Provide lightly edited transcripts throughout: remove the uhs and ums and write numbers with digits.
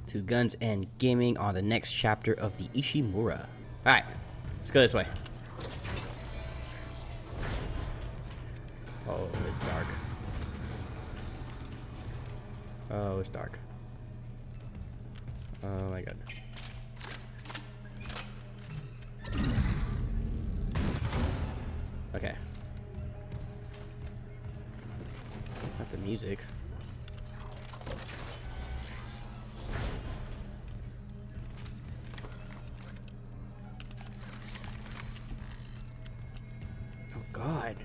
to Guns and Gaming on the next chapter of the Ishimura. Alright, let's go this way. Oh, it's dark. Oh, it's dark. Oh my god. Okay. Not the music. Oh god.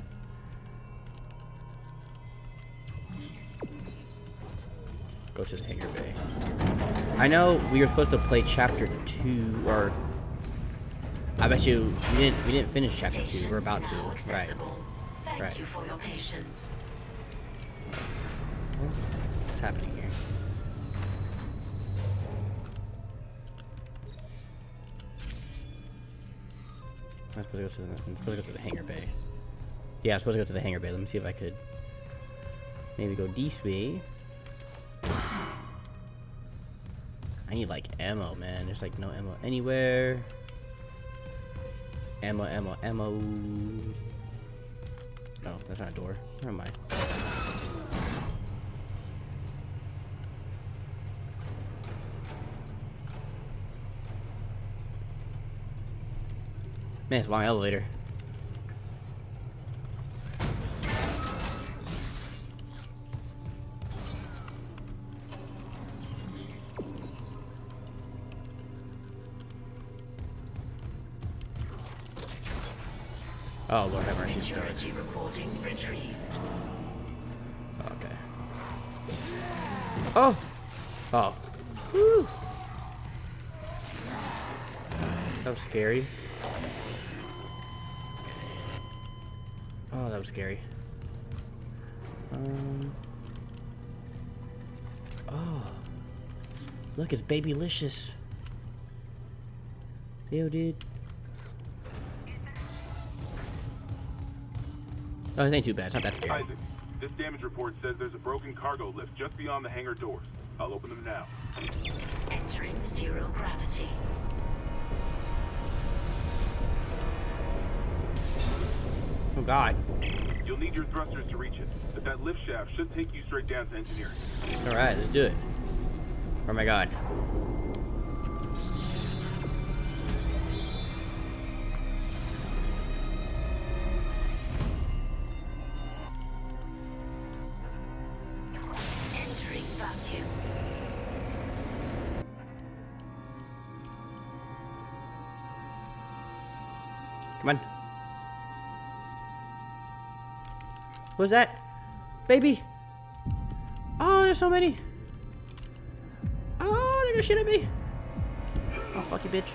Go to the hangar bay. I know we were supposed to play chapter 2, or I bet you we didn't finish chapter 2. We're about to. Right. Thank you for your patience. What's happening here? I'm supposed to go to the hangar bay. Yeah, I'm supposed to go to the hangar bay. Let me see if I could maybe go this way. I need like ammo, man. There's like no ammo anywhere. Ammo. No, that's not a door. Where am I? Man, it's a long elevator. Oh, Lord have mercy. Security reporting retrieved. Okay. Oh! Oh. Whew. That was scary. Oh, that was scary. Oh. Look, it's Babylicious. Ew, dude. Oh, it ain't too bad. It's not that scary. Isaac, this damage report says there's a broken cargo lift just beyond the hangar doors. I'll open them now. Entering zero gravity. Oh, God. You'll need your thrusters to reach it, but that lift shaft should take you straight down to engineering. Alright, let's do it. Oh, my God. Entering vacuum. Come on. What was that? Baby! Oh, there's so many! Oh, they're gonna shoot at me! Oh, fuck you, bitch.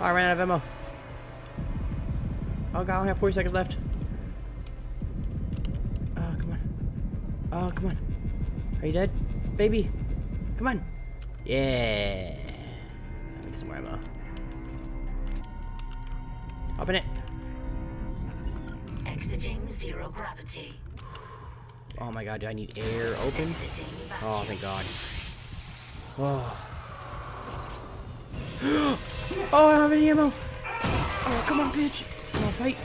Oh, I ran out of ammo. Oh, God, I only have 40 seconds left. Oh, come on. Oh, come on. Are you dead? Baby! Come on! Yeah! Let me get some more ammo. Open it! Exiting zero gravity. Oh my God, do I need air open? Exiting Oh, vacuum. thank God. Oh. Oh, I don't have any ammo. Oh, come on, bitch. Come on, fight.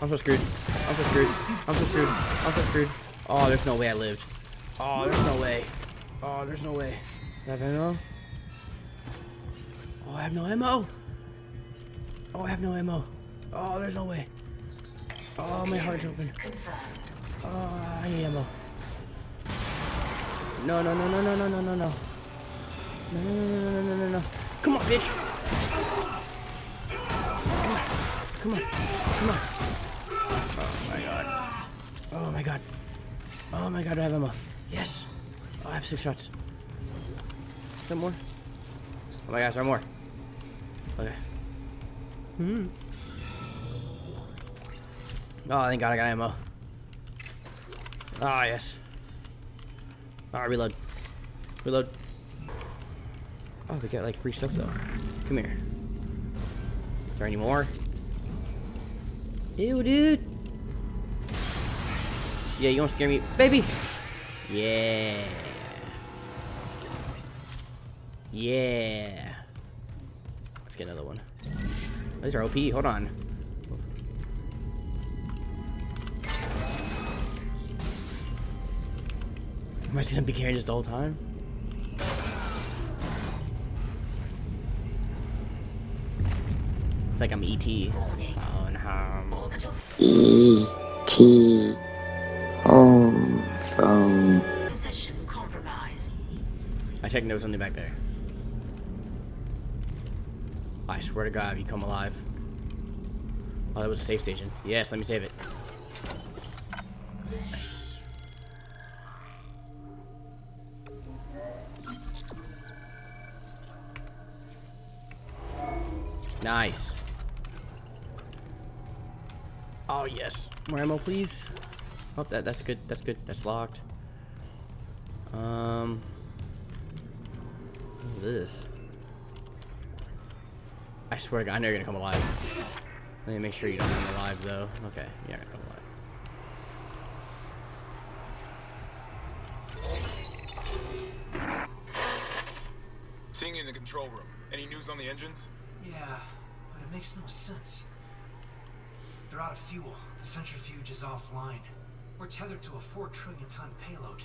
I'm so screwed. I'm so screwed. I'm so screwed. I'm so screwed. Oh, there's no way I lived. Oh, there's no way. Oh, there's no way. Do I have ammo? Oh, I have no ammo. Oh, I have no ammo. Oh, there's no way. Oh, my heart's open. Confirmed. Oh, I need ammo. No. No. Come on, bitch. Come on. Oh my God. Oh my God. Oh my God, I have ammo. Yes. Oh, I have 6 shots. Is there more? Oh my gosh, there are more. Okay. Oh, thank God I got ammo. Ah, yes. Ah, reload. Reload. Oh, we got like free stuff though. Come here. Is there any more? Ew, dude. Yeah, you won't scare me. Baby! Yeah. Yeah. Let's get another one. These are OP. Hold on. Am I just gonna be carrying this the whole time? It's like I'm ET. Phone home. E.T. Home phone. Position compromised. I checked there was something back there. I swear to God, if you come alive. Oh, that was a safe station. Yes, let me save it. Nice. Nice. Oh yes. More ammo, please. Oh, that's good. That's good. That's locked. What is this? I swear to God, I know you're gonna come alive. Let me make sure you don't come alive, though. Okay, you're gonna come alive. Seeing you in the control room. Any news on the engines? Yeah, but it makes no sense. They're out of fuel. The centrifuge is offline. We're tethered to a 4 trillion ton payload.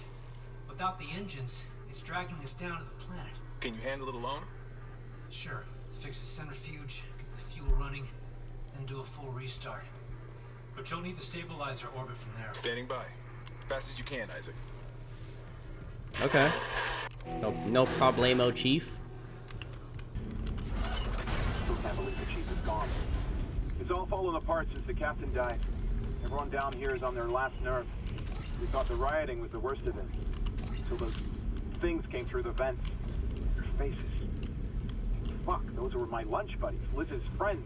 Without the engines, it's dragging us down to the planet. Can you handle it alone? Sure, fix the centrifuge, get the fuel running, then do a full restart. But you'll need to stabilize our orbit from there. Standing by. Fast as you can, Isaac. Okay. No problemo, Chief. Can't believe the chief is gone. It's all fallen apart since the captain died. Everyone down here is on their last nerve. We thought the rioting was the worst of it. Till those things came through the vents. Their faces. Fuck, those were my lunch buddies, Liz's friends,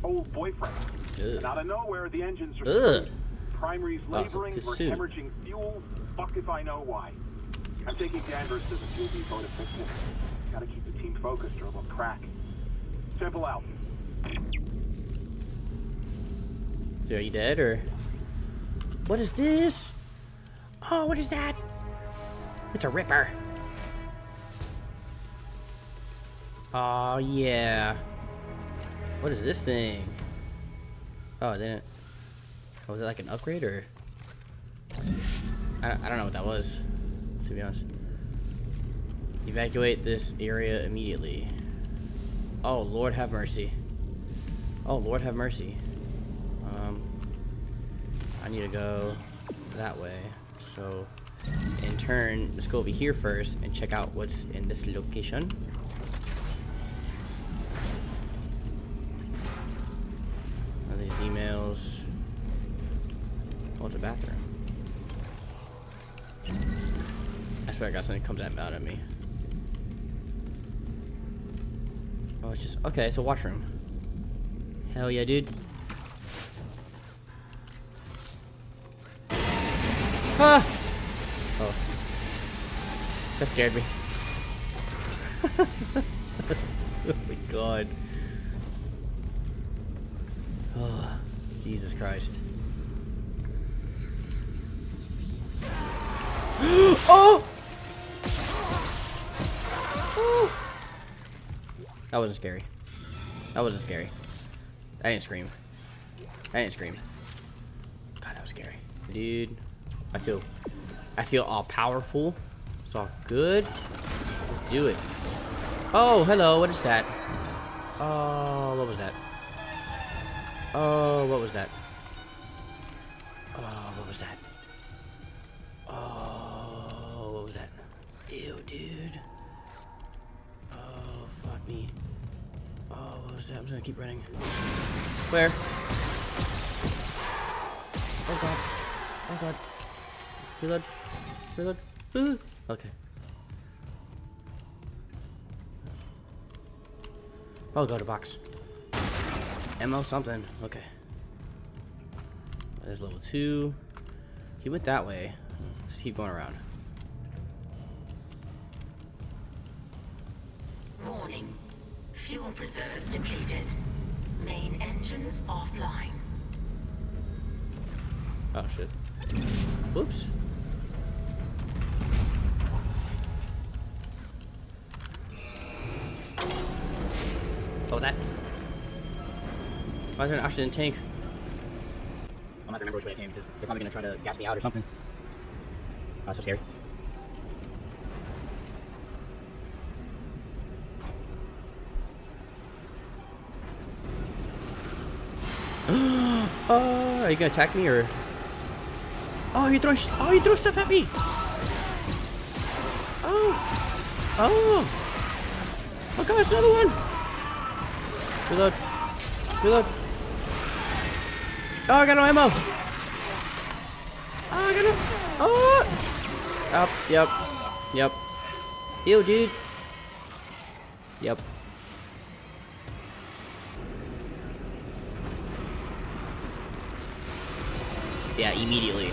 old boyfriend. And out of nowhere, the engines are screwed. Primary's laboring, we're hemorrhaging fuel. Fuck if I know why. I'm taking Danvers to the fuel depot to fix it. Gotta keep the team focused or it'll crack. Simple out. Dude, are you dead or? What is this? Oh, what is that? It's a ripper. Oh yeah. What is this thing? Oh, it didn't. Oh, was it like an upgrade or? I don't know what that was, to be honest. Evacuate this area immediately. Oh, Lord have mercy. Oh, Lord have mercy. I need to go that way. So, in turn, let's go over here first and check out what's in this location. All these emails. Oh, it's a bathroom. I swear I got something comes out at me. Oh, it's just okay. It's a washroom. Hell yeah, dude. Ah! Oh, that scared me. Oh my god. Oh, Jesus Christ. Oh! Oh! That wasn't scary. That wasn't scary. I didn't scream. I didn't scream. God, that was scary. Dude, I feel all powerful. It's all good. Let's do it. Oh, hello. What is that? Oh, what was that? Oh, what was that? Oh, what was that? Oh, what was that? Ew, dude. Oh, fuck me. Oh, what was that? I'm just gonna keep running. Where? Oh god. Oh god. Reload. Reload. Ooh. Okay. Oh, go to box. Ammo something. Okay. There's level 2. He went that way. Let's keep going around. Warning. Fuel reserves depleted. Main engines offline. Oh shit. Whoops. was that? Why is there an oxygen tank? I'm not remember which way I came because they're probably gonna try to gas me out or something. Oh, that's so scary. Oh, are you gonna attack me or? Oh, you throw stuff at me. Oh, oh gosh, another one. Reload. Oh, I got no ammo. Oh, I got no. Oh. Up. Yep. Ew, dude. Yep. Yeah, immediately.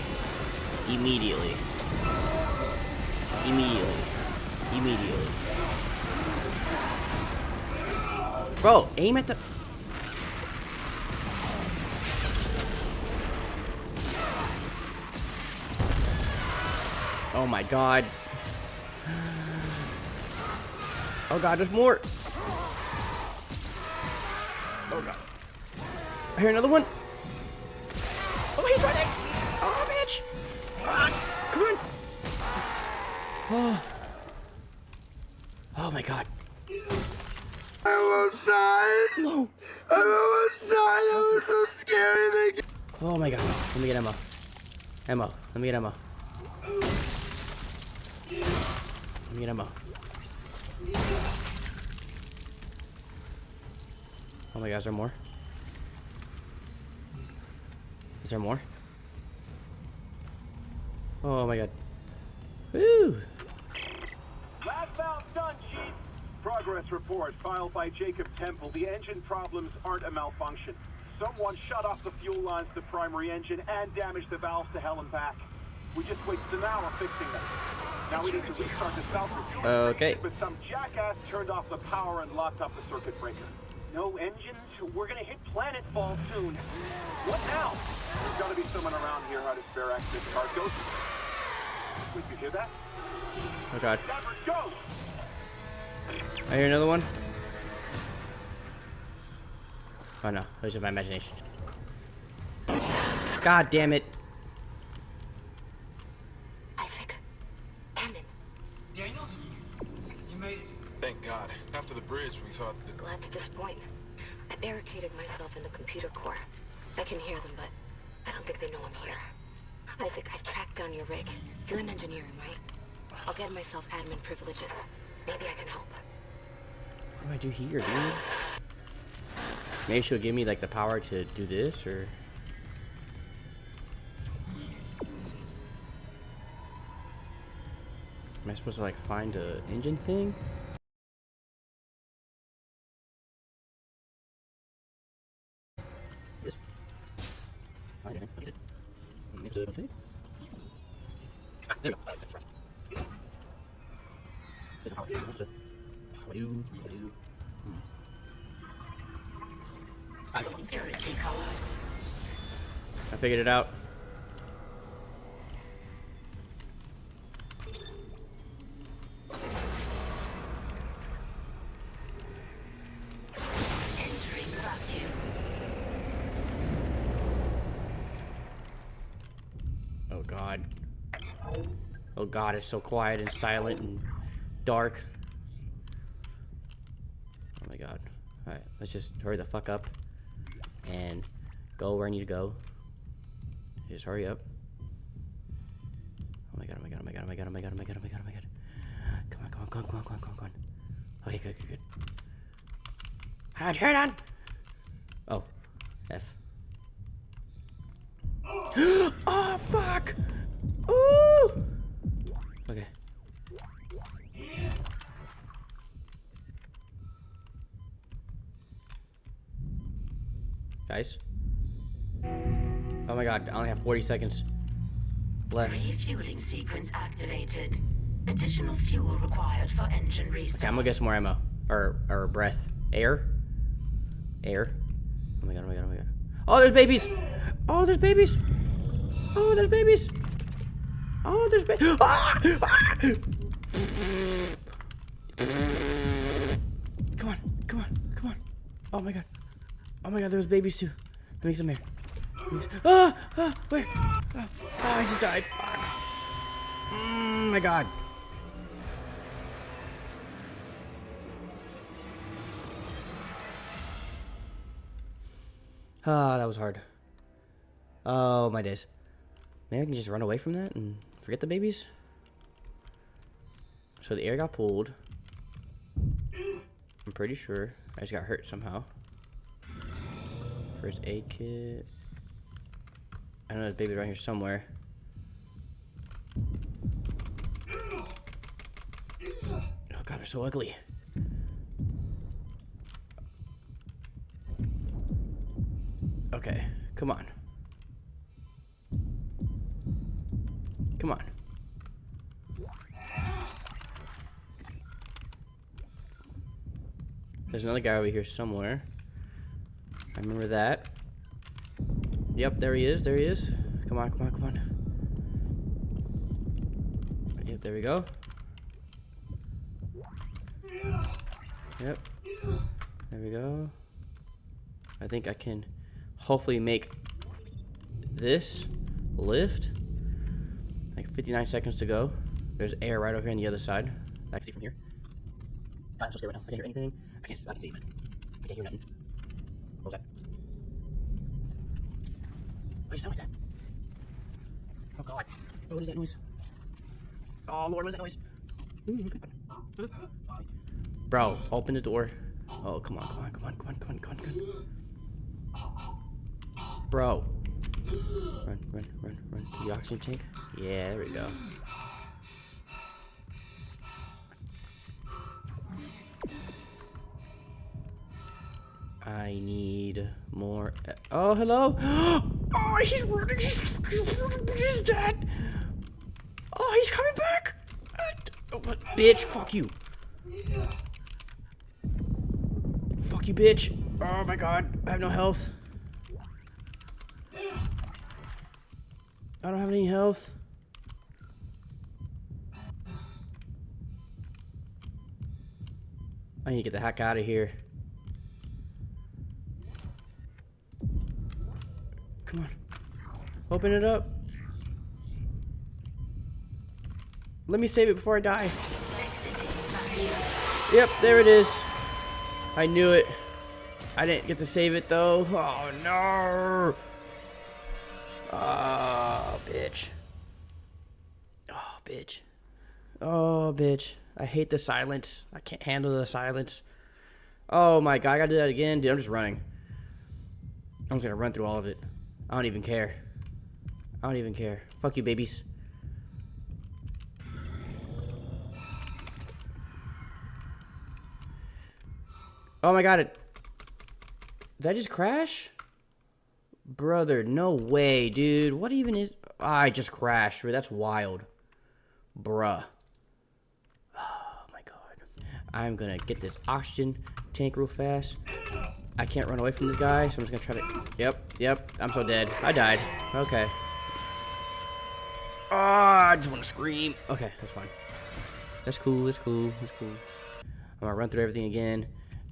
Bro, aim at the... Oh my god. Oh god, there's more. Oh god. I hear another one. Oh, he's running. Oh, bitch. Ah, come on. Oh. Oh my god. I almost died. No. I almost died. That was so scary. Oh my god. Let me get ammo. Let me get ammo. Oh my god, is there more? Is there more? Oh my god. Woo! Last bound done, Chief. Progress report filed by Jacob Temple. The engine problems aren't a malfunction. Someone shut off the fuel lines to the primary engine and damaged the valves to hell and back. We just wasted an hour fixing them. Now we need to restart the south refueling. Okay. But some jackass turned off the power and locked up the circuit breaker. No engines? We're gonna hit planetfall soon. What now? There's gotta be someone around here how to spare access cargoes. Wait, you hear that? Oh god. Never go! I hear another one. Oh no, it was just my imagination. God damn it. Isaac. Hammond. Daniels? You made it. Thank God. After the bridge, we thought that... Glad to disappoint. I barricaded myself in the computer core. I can hear them, but I don't think they know I'm here. Isaac, I've tracked down your rig. You're in engineering, right? I'll get myself admin privileges. Maybe I can help. What do I do here, dude? Maybe she'll give me like the power to do this, or... Am I supposed to like find a engine thing? Yes. I did. It's a thing. Ah, there we go. That's right. This is how I do. What do? Security cover. I figured it out. Entering vacuum. Oh god. Oh god, it's so quiet and silent and dark. Oh my god. Alright, let's just hurry the fuck up and go where I need to go. Just hurry up. Oh my god, oh my god, oh my god, oh my god, oh my god, oh my god, oh my god, oh my god. Come on, come on, come on, come on, come on, come on, come on. Okay, good, good, good. Turn on! Oh. F. Oh, fuck! Ooh! Okay. Guys? Oh my god, I only have 40 seconds left. Refueling sequence activated. Additional fuel required for engine restart. Okay, I'm gonna get some more ammo. Or breath. Air? Air. Oh my god, oh my god, oh my god. Oh, there's babies! Oh, there's babies! Oh, there's babies! Oh, there's babies! Ah! Ah! Come on, come on, come on. Oh my god. Oh my god, there was babies too. Let me get some air. Ah! Ah! Where? Oh, I just died. Fuck. Oh my god. Ah, that was hard. Oh, my days. Maybe I can just run away from that and forget the babies? So the air got pulled. I'm pretty sure. I just got hurt somehow. First aid kit. I know there's baby around here somewhere. Oh god, they're so ugly. Okay, come on. Come on. There's another guy over here somewhere. I remember that. Yep, there he is. There he is. Come on, come on, come on. Yep, there we go. Yep. There we go. I think I can hopefully make this lift. Like 59 seconds to go. There's air right over here on the other side. I can see from here. God, I'm so scared right now. I can't hear anything. I can see, but I can't hear nothing. What was that? Why does it sound like that? Oh god. Oh, what is that noise? Oh lord, what is that noise? Bro, open the door. Oh, come on, come on, come on, come on, come on, come on, come on. Bro. Run, run, run, run to the oxygen tank. Yeah, there we go. I need more. Oh, hello. Oh, he's running. He's dead. Oh, he's coming back. Oh, what? Bitch, fuck you. Fuck you, bitch. Oh my god, I have no health. I don't have any health. I need to get the heck out of here. Come on. Open it up. Let me save it before I die. Yep, there it is. I knew it. I didn't get to save it though. Oh no. Oh, bitch. Oh, bitch. Oh, bitch. I hate the silence. I can't handle the silence. Oh my god, I gotta do that again. Dude, I'm just running. I'm just gonna run through all of it. I don't even care. I don't even care. Fuck you, babies. Oh my god, did I just crash? Brother, no way, dude. What even is... I just crashed. That's wild. Bruh. Oh my god. I'm gonna get this oxygen tank real fast. I can't run away from this guy, so I'm just gonna try to... Yep. I'm so dead. I died. Okay. Oh, I just want to scream. Okay, that's fine. That's cool. That's cool. That's cool. I'm gonna run through everything again,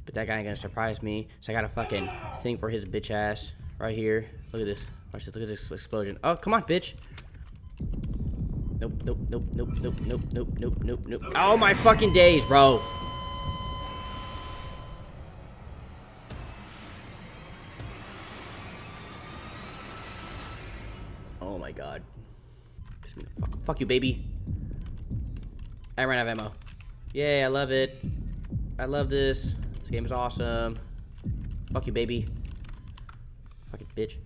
but that guy ain't gonna surprise me. So I got a fucking thing for his bitch ass right here. Look at this. Watch this. Look at this explosion. Oh, come on, bitch. Nope. Oh my fucking days, bro. Oh my god. Fuck you, baby. I ran out of ammo. Yay, I love it. I love this. This game is awesome. Fuck you, baby. Fucking bitch.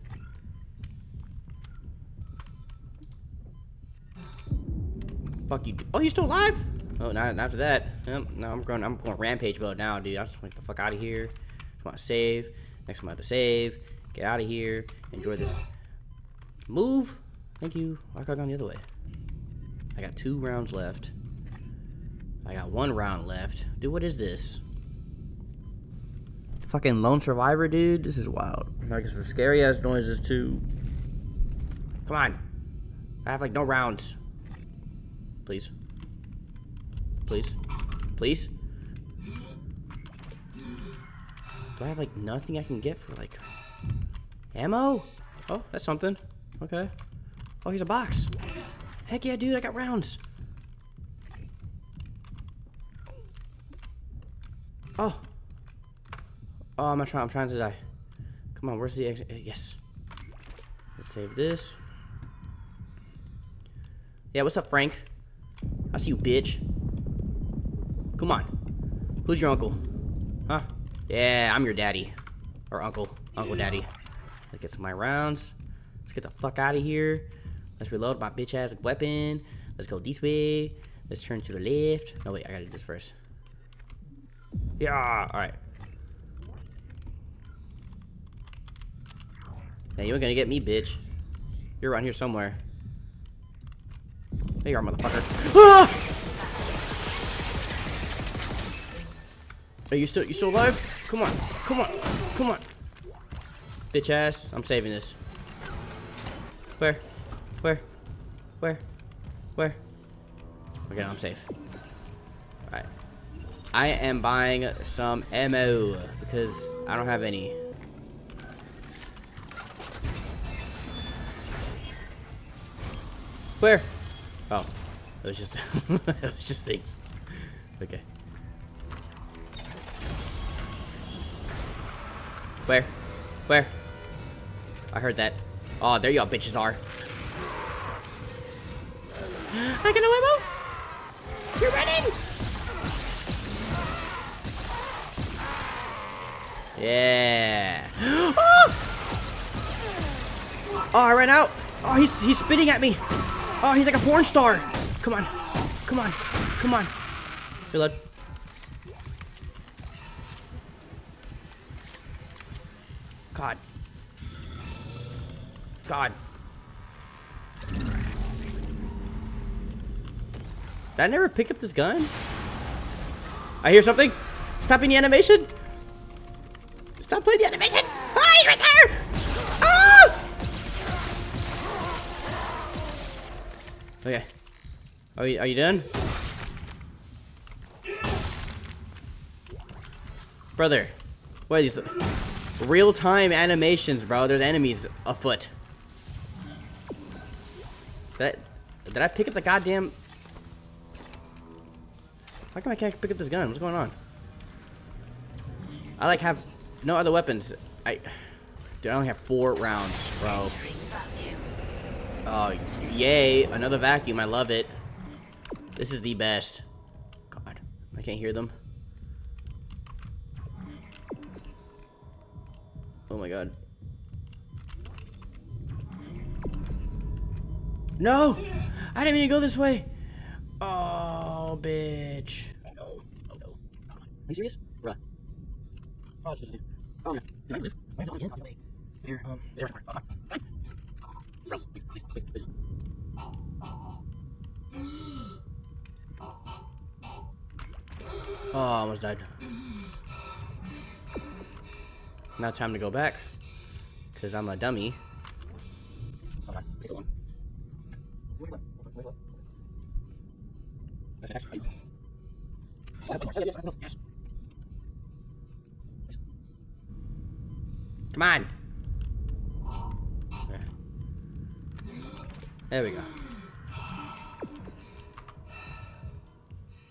Fuck you. Oh, you still alive? Oh, not after that. No, I'm going rampage mode now, dude. I just want to get the fuck out of here. Just want to save. Next one I have to save. Get out of here. Enjoy this. Move. Thank you. I could have gone the other way. I got 2 rounds left. I got 1 round left. Dude, what is this? Fucking lone survivor, dude. This is wild. Like, some scary ass noises too. Come on. I have like no rounds. Please. Please. Please. Do I have like nothing I can get for like ammo? Oh, that's something. Okay. Oh, here's a box. Heck yeah, dude, I got rounds. Oh. Oh, I'm trying to die. Come on, where's the exit? Yes. Let's save this. Yeah, what's up, Frank? I see you, bitch. Come on. Who's your uncle? Huh? Yeah, I'm your daddy. Or uncle. Uncle daddy. Let's get some of my rounds. Let's get the fuck out of here. Let's reload my bitch ass weapon. Let's go this way. Let's turn to the left. No, wait, I gotta do this first. Yeah, alright. Yeah, you ain't gonna get me, bitch. You're around here somewhere. There you are, motherfucker. Ah! Are you still alive? Come on, come on, come on. Bitch ass, I'm saving this. Where? Okay, I'm safe. Alright. I am buying some ammo because I don't have any. Where? Oh, it was just it was just things. Okay. Where? I heard that. Oh, there y'all bitches are. I got no ammo. You're running. Yeah. Oh! Oh, I ran out. Oh, he's spitting at me. Oh, he's like a porn star. Come on. Reload. God. Did I never pick up this gun? I hear something. Stop the animation. Stop playing the animation. Ah, he's right there. Ah! Okay. Are you done? Brother. What is real-time animations, bro? There's enemies afoot. Did I pick up the goddamn... How come I can't pick up this gun? What's going on? I like have no other weapons. Dude, I only have 4 rounds, bro. Oh, yay. Another vacuum. I love it. This is the best. God, I can't hear them. Oh my god. No! I didn't mean to go this way. Oh, bitch. Oh no. Oh no. Are you serious? Bruh. Oh, it's just... Oh no. Can I live? Why is it all again? Wait. Here, there. Bro, please. Oh, I almost died. Now time to go back. Because I'm a dummy. Hold on. This one. Yes. Come on. There we go.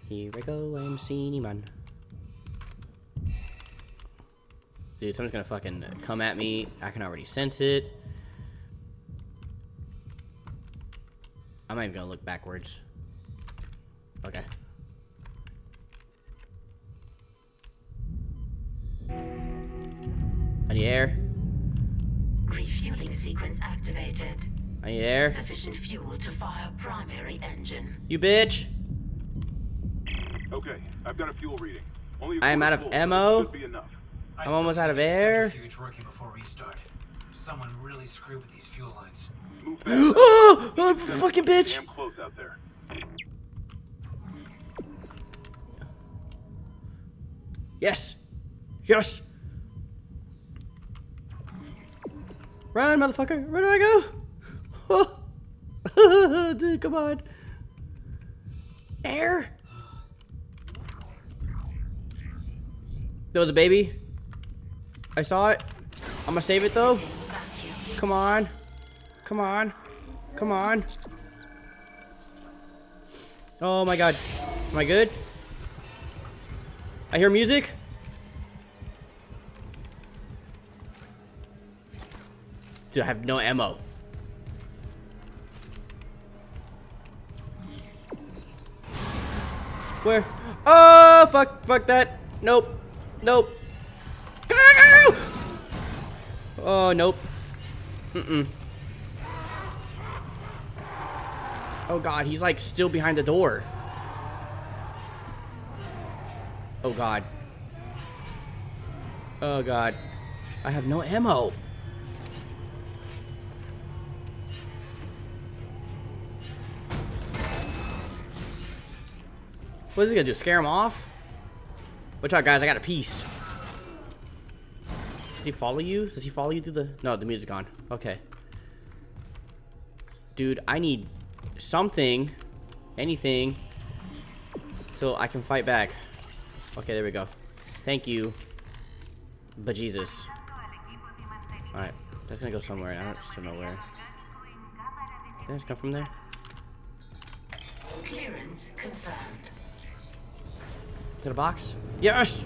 Here I go, I'm seeing man. Dude, someone's gonna fucking come at me. I can already sense it. I'm not even gonna look backwards. Okay. I need air. Refueling sequence activated. I need air. Sufficient fuel to fire primary engine. You bitch. Okay, I've got a fuel reading. Only I am out of ammo. should be enough. I'm almost out of air. Centrifuge working before restart. Someone really screwed with these fuel lines. Move fast. Oh, fucking bitch. Damn close out there. Yes. Yes. Run, motherfucker. Where do I go? Oh. Dude, come on. Air. There was a baby. I saw it. I'm gonna save it though. Come on. Come on. Come on. Oh my god. Am I good? I hear music. Dude, I have no ammo. Where? Oh, fuck. Fuck that. Nope. Nope. Go! Oh, nope. Mm-mm. Oh god, he's like still behind the door. Oh god. Oh god. I have no ammo. What is he gonna do? Scare him off? Watch out, guys. I got a piece. Does he follow you? Does he follow you through the... No, the music's gone. Okay. Dude, I need something. Anything. So I can fight back. Okay, there we go. Thank you. But Jesus. Alright. That's gonna go somewhere. I don't still know where. Did I just come from there? Clearance confirmed. To the box? Yes!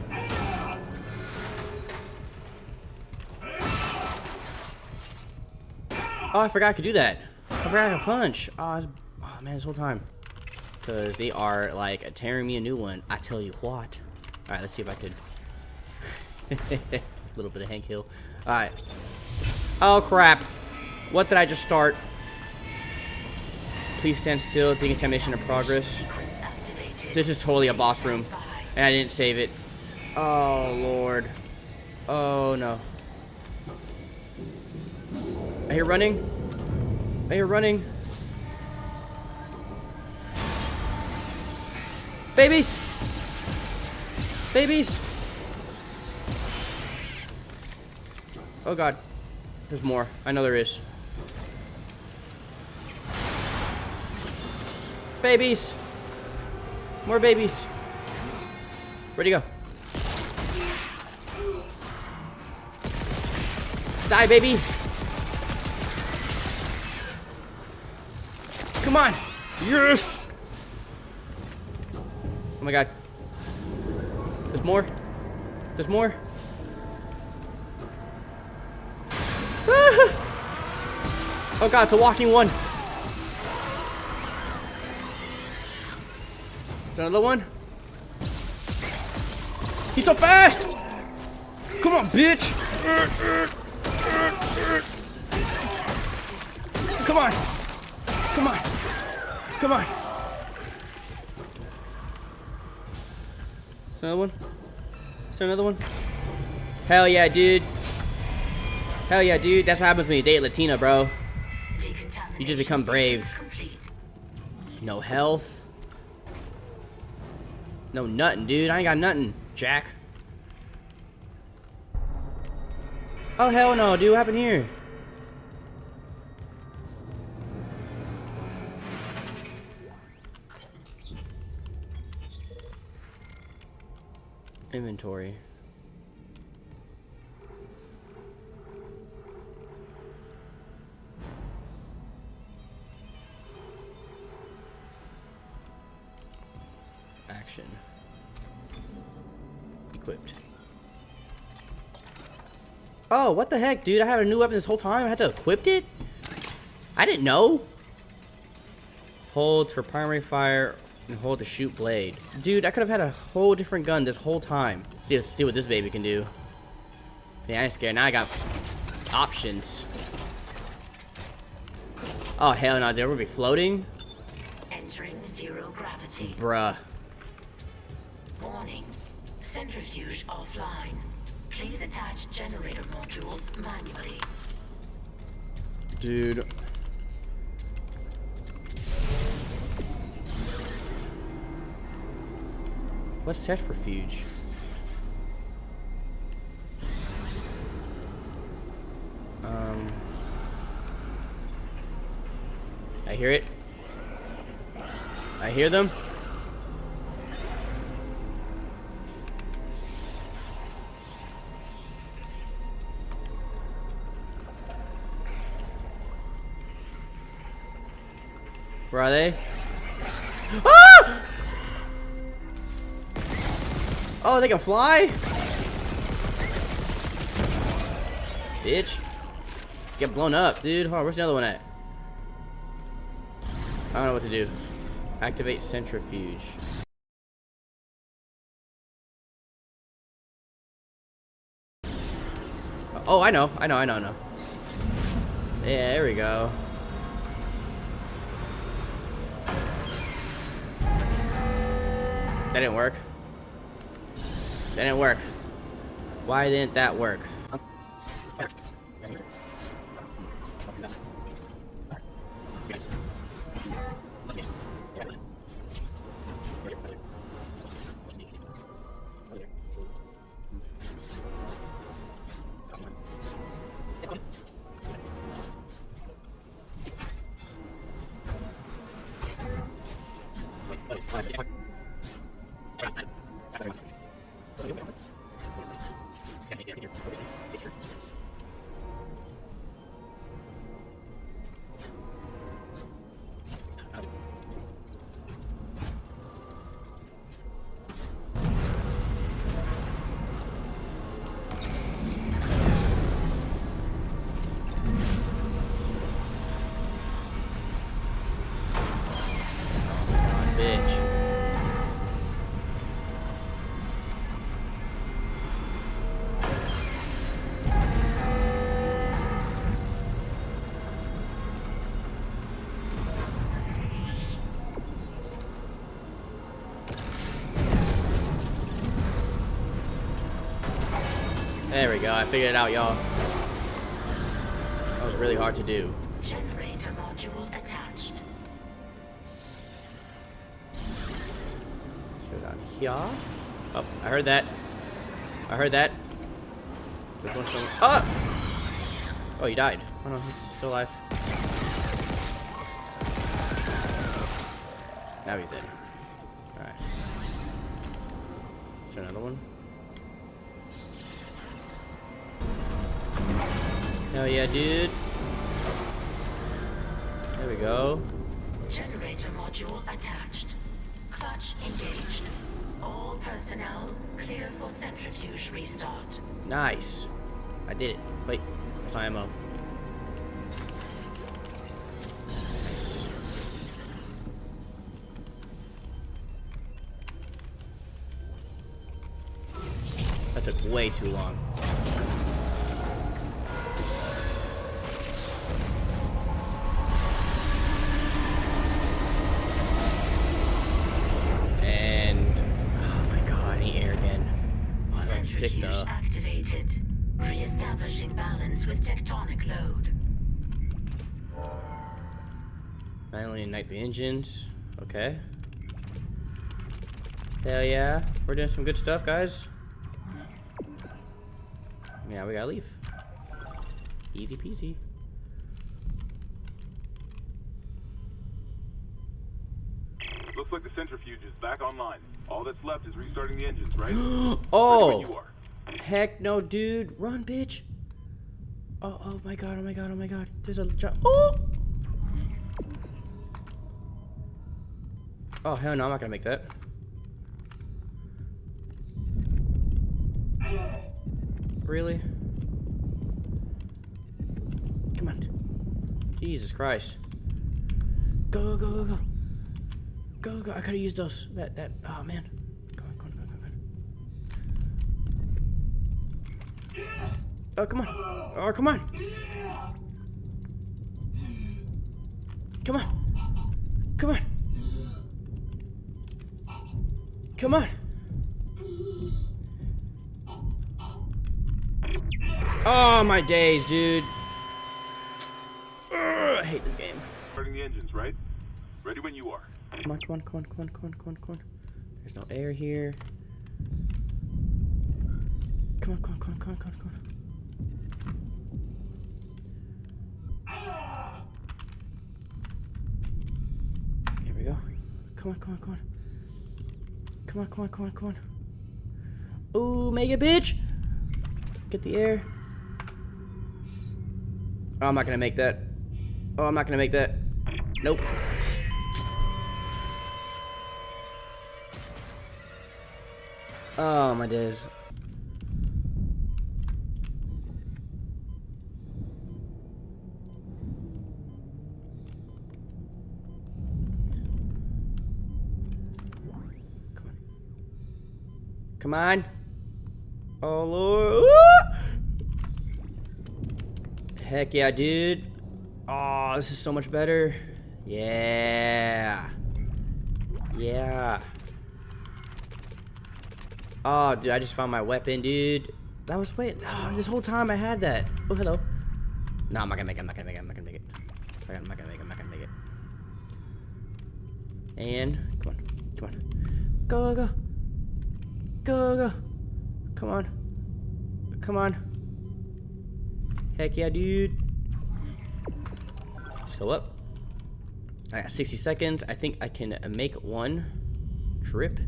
Oh, I forgot I could do that. I forgot I could punch. Oh man, this whole time. Because they are, like, tearing me a new one. I tell you what. Alright, let's see if I could... A little bit of Hank Hill. Alright. Oh, crap. What did I just start? Please stand still. Decontamination in progress. This is totally a boss room. And I didn't save it. Oh, Lord. Oh, no. I hear running. I hear running. Babies! Babies! Oh, God. There's more. I know there is. Babies! More babies. Where'd he go? Die, baby! Come on! Yes! Oh my god. There's more. There's more. Ah! Oh god, it's a walking one. It's another one. He's so fast! Come on, bitch! Come on! Come on! Come on! Is there another one? Is there another one? Hell yeah, dude! Hell yeah, dude! That's what happens when you date Latina, bro. You just become brave. No health. No nothing, dude. I ain't got nothing, Jack. Oh, hell no, dude. What happened here? Inventory. Action. Equipped. Oh, what the heck, dude? I had a new weapon this whole time. I had to equip it? I didn't know. Hold for primary fire and hold to shoot blade. Dude, I could have had a whole different gun this whole time. Let's see what this baby can do. Yeah, I ain't scared. Now I got options. Oh, hell no. They're gonna be floating? Entering zero gravity. Bruh. Warning. Centrifuge offline. Please attach generator modules manually. Dude. What's centrifuge? I hear it. I hear them. Where are they? Ah! Oh, they can fly? Bitch. Get blown up, dude. Hold on, where's the other one at? I don't know what to do. Activate centrifuge. Oh, I know. Yeah, there we go. That didn't work. That didn't work. Why didn't that work? There we go. I figured it out, y'all. That was really hard to do. Generator module attached. So down here. Oh, I heard that. There's one somewhere. Oh! Oh, he died. Oh no, he's still alive. Now he's dead. Alright. Is there another one? Hell yeah, dude. There we go. Generator module attached. Clutch engaged. All personnel clear for centrifuge restart. Nice. I did it. Wait, that's IMO. Nice. That took way too long. Sick though. Activated. Re-establishing balance with tectonic load. Manually ignite the engines. Okay. Hell yeah. We're doing some good stuff, guys. Yeah, we gotta leave. Easy peasy. Looks like the centrifuge is back online. All that's left is restarting the engines, right? Oh! Ready when you are. Heck no, dude. Run, bitch. Oh my god, oh my god, oh my god. There's a jump. Oh! Oh, hell no, I'm not gonna make that. Really? Come on. Jesus Christ. Go, go, go, go, go. Go, go. I could have used those. Oh, man. Go on, go on, go on, go on. Oh, come on. Oh, come on. Come on. Come on. Come on. Oh, my days, dude. Ugh, I hate this game. Starting the engines, right? Ready when you are. Come on, come on, come on, come on, come on, come on, come on. There's no air here. Come on, come on, come on, come on, come on, come on. Here we go. Come on, come on, come on. Come on, come on, come on, come on. Ooh, mega bitch! Get the air. Oh, I'm not gonna make that. Oh, I'm not gonna make that. Nope. Oh my days. Come on. Oh Lord. Heck yeah, dude. Oh, this is so much better. Yeah. Yeah. Oh, dude, I just found my weapon, dude. That was wait. Oh, this whole time I had that. Oh, hello. No, I'm not gonna make it. I'm not gonna make it. I'm not gonna make it. I'm not gonna make it. I'm not gonna make it. And come on, come on, go, go, go, go. Come on, come on. Heck yeah, dude. Let's go up. I got 60 seconds. I think I can make one trip.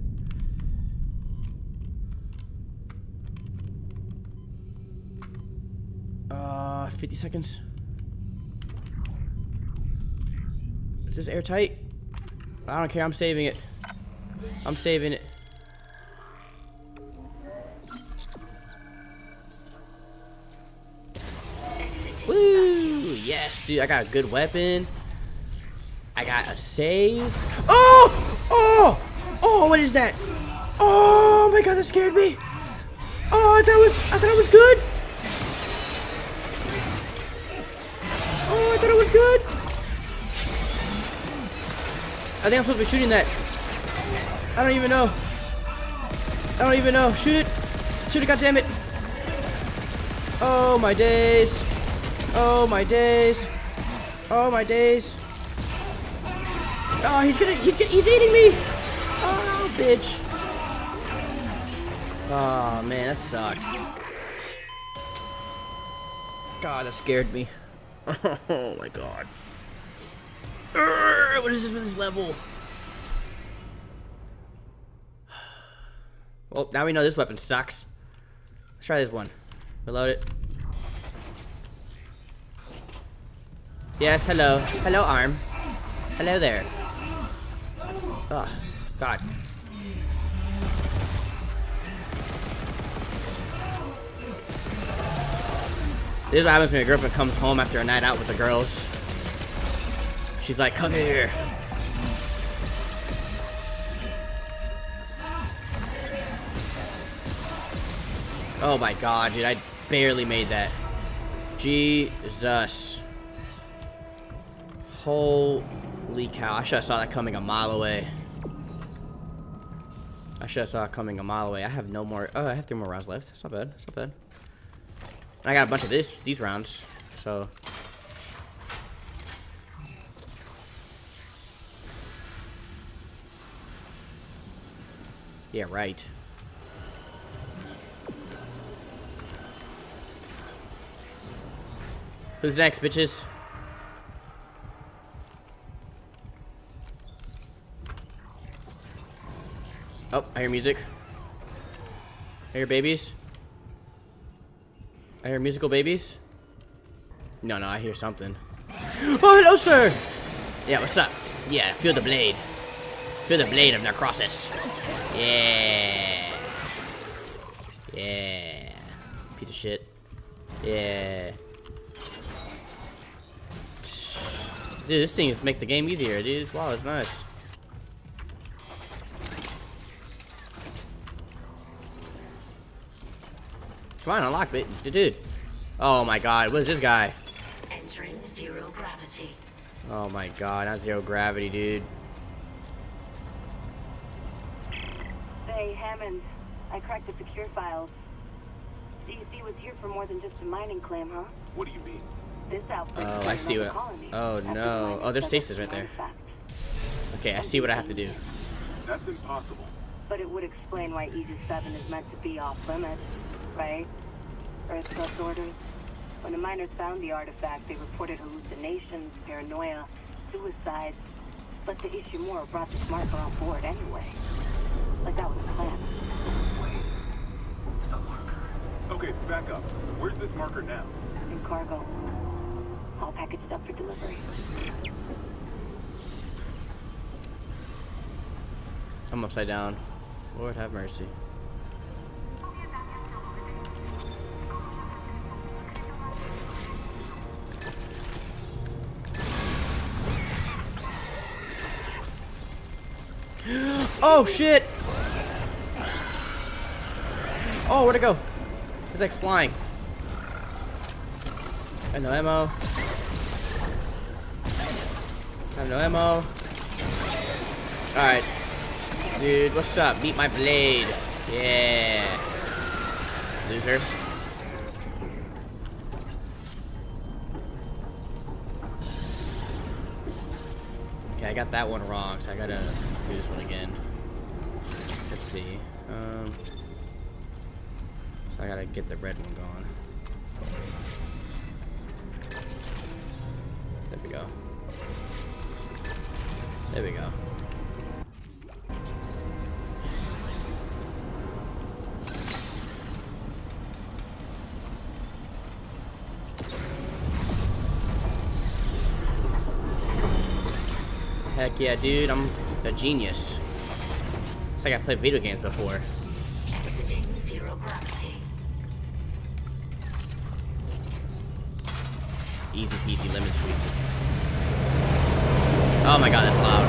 Uh, 50 seconds. Is this airtight? I don't care. I'm saving it. I'm saving it. Woo! Yes, dude. I got a good weapon. I got a save. Oh! Oh! Oh! What is that? Oh my God! That scared me. Oh! I thought it was good. Oh! I thought it was good. I think I'm supposed to be shooting that. I don't even know. I don't even know. Shoot it. Shoot it, goddammit. Oh my days. Oh my days. Oh my days. Oh, he's eating me. Oh, bitch. Oh man, that sucks. God, that scared me. Oh my God. What is this with this level? Well, now we know this weapon sucks. Let's try this one. Reload it. Yes, hello. Hello, arm. Hello there. Oh, God. This is what happens when your girlfriend comes home after a night out with the girls. She's like, come here. Oh my God, dude, I barely made that. Jesus. Holy cow, I should have saw that coming a mile away. I should have saw it coming a mile away. I have no more, oh, I have 3 more rounds left. It's not bad, it's not bad. And I got a bunch of these rounds, so. Yeah, right. Who's next, bitches? Oh, I hear music. I hear babies. I hear musical babies. No, I hear something. Oh, hello, sir! Yeah, what's up? Yeah, feel the blade. Feel the blade of necrosis. Yeah. Yeah. Piece of shit. Yeah. Dude, this thing is make the game easier, dude. Wow, it's nice. Come on, unlock it, dude. Oh my God, what is this guy? Entering 0 gravity. Oh my God, not 0 gravity, dude. Hey, Hammond. I cracked the secure files. DC was here for more than just a mining claim, huh? What do you mean? This outfit. Oh, I see what. Oh no. Oh, there's stasis right there. Okay, I see what I have to do. That's impossible. But it would explain why Aegis 7 is meant to be off limits, right? Earth Plus orders. When the miners found the artifact, they reported hallucinations, paranoia, suicides. But the Ishimura brought this marker on board anyway. Like that was the plan. Wait. The marker. Okay, back up. Where's this marker now? In cargo. All packaged up for delivery. I'm upside down. Lord have mercy. Oh shit! Oh, where'd it go? It's like flying. I have no ammo. I have no ammo. Alright. Dude, what's up? Beat my blade. Yeah. Loser. Okay, I got that one wrong, so I gotta do this one again. Let's see. So I gotta get the red one going. There we go. There we go. Heck yeah, dude, I'm a genius. It's like I played video games before. Exiting zero gravity. Easy peasy lemon squeezy. Oh my god, that's loud.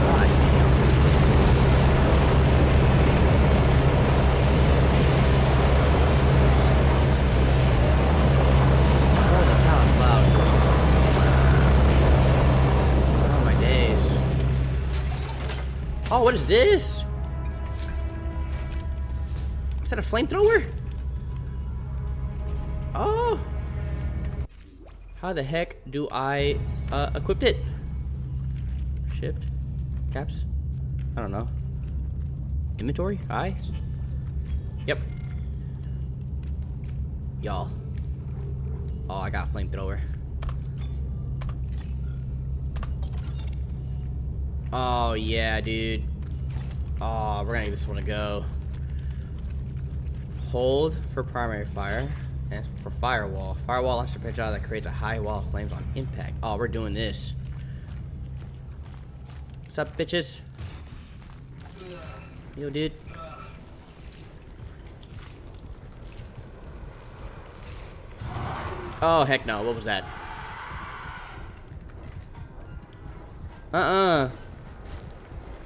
God damn. Oh, the hell, it's loud. Oh my days. Oh, what is this? Is that a flamethrower? Oh! How the heck do I equip it? Shift? Caps? I don't know. Inventory? I? Yep. Y'all. Oh, I got a flamethrower. Oh, yeah, dude. Oh, we're gonna get this one to go. Hold for primary fire, and for firewall. Firewall launches a projectile that creates a high wall of flames on impact. Oh, we're doing this. What's up, bitches? Yo, dude. Oh, heck no. What was that?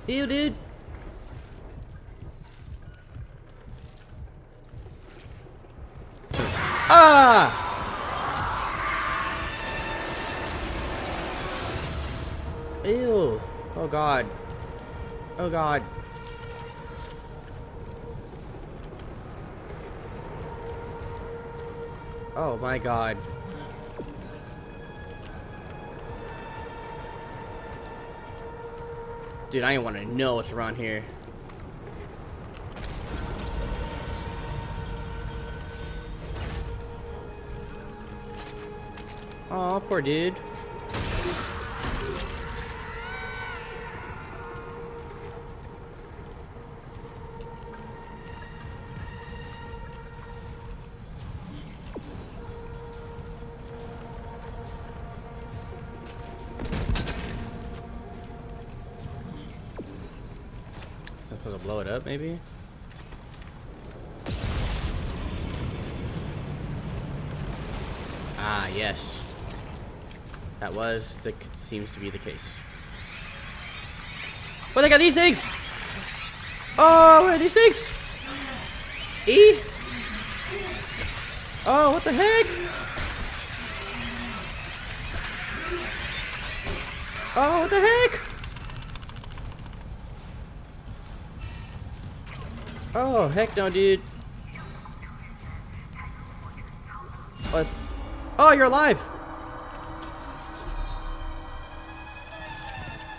Ew, dude. Ah! Ew. Oh god. Oh god. Oh my god. Dude, I didn't want to know what's around here. Aw, poor dude. Supposed to blow it up, maybe? Ah, yes. That seems to be the case. Oh, they got these things! Oh, what are these things? E? Oh, what the heck? Oh, what the heck? Oh, heck no, dude. What? Oh, you're alive!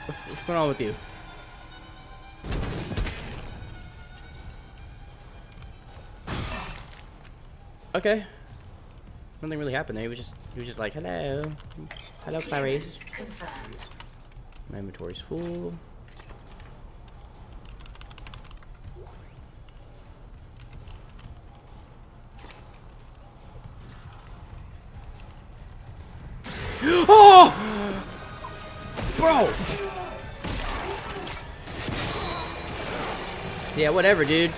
What's going on with you? Okay. Nothing really happened there. He was just like, hello. Hello, Clarice. My inventory's full. Oh! Bro! Yeah, whatever, dude.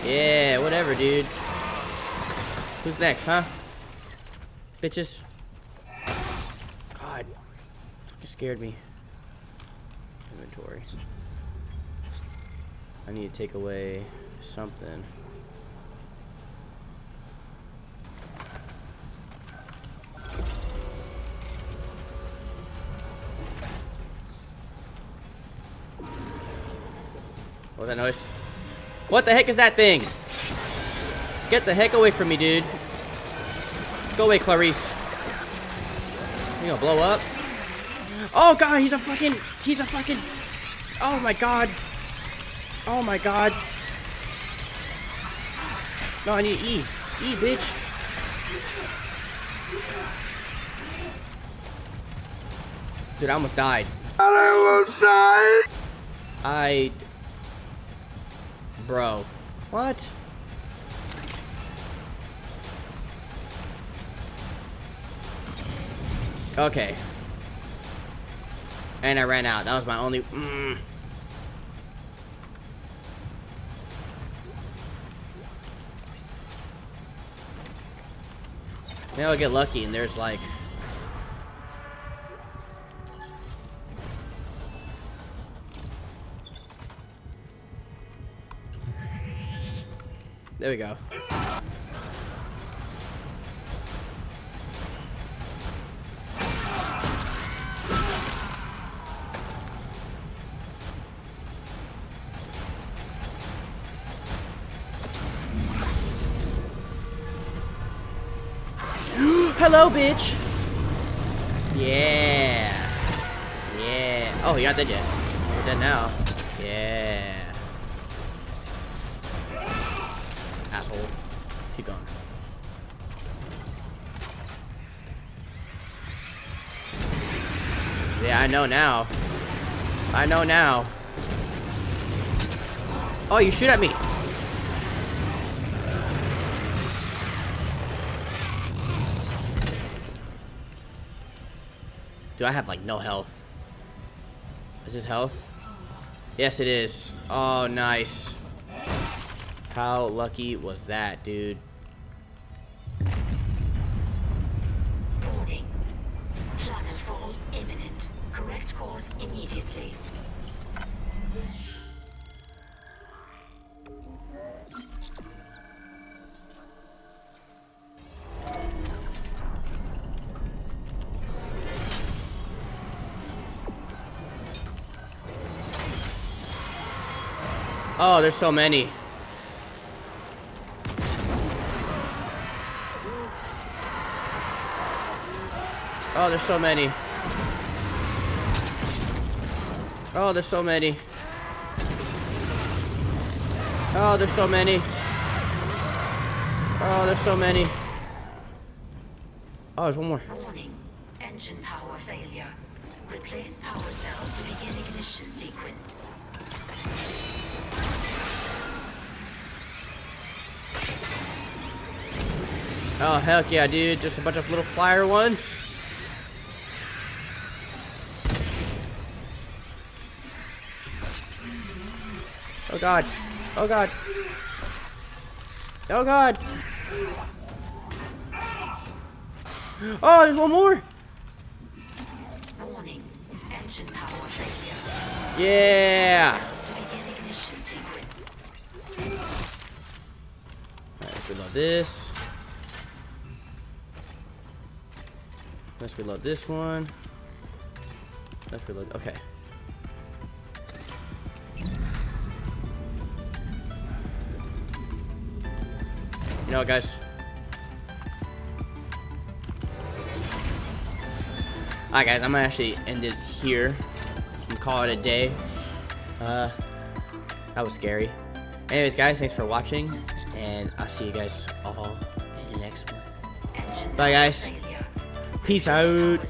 Yeah, whatever, dude. Who's next, huh? Bitches. God. Fucking scared me. Inventory. I need to take away something. What was that noise? What the heck is that thing? Get the heck away from me, dude. Go away, Clarice. You gonna blow up? Oh god, he's a fucking, oh my god. Oh my god. No, I need E. E, bitch. Dude, I almost died. Bro. What? Okay. And I ran out. That was my only... Maybe I'll get lucky and there's like... There we go. Hello, bitch. Yeah. Yeah. Oh, you're not dead yet. You're dead now. Yeah. Asshole. Keep going. Yeah, I know now. I know now. Oh, you shoot at me. Do I have like no health? Is this health? Yes, it is. Oh, nice. How lucky was that, dude? Warning. Planetfall imminent. Correct course immediately. Oh, there's so many. Oh, there's so many. Oh, there's so many. Oh, there's so many. Oh, there's so many. Oh, there's one more. Warning. Engine power failure. Replace power cells to begin ignition sequence. Oh, heck yeah, dude. Just a bunch of little flyer ones. Oh, God. Oh, God. Oh, God. Oh, there's one more. Warning. Engine power failure. Yeah. Begin ignition sequence. Alright, let's reload this. Let's reload this one. Let's reload. Okay. You know what, guys? Alright, guys, I'm gonna actually end it here and call it a day. That was scary. Anyways, guys, thanks for watching, and I'll see you guys all in the next one. Bye, guys. Peace out.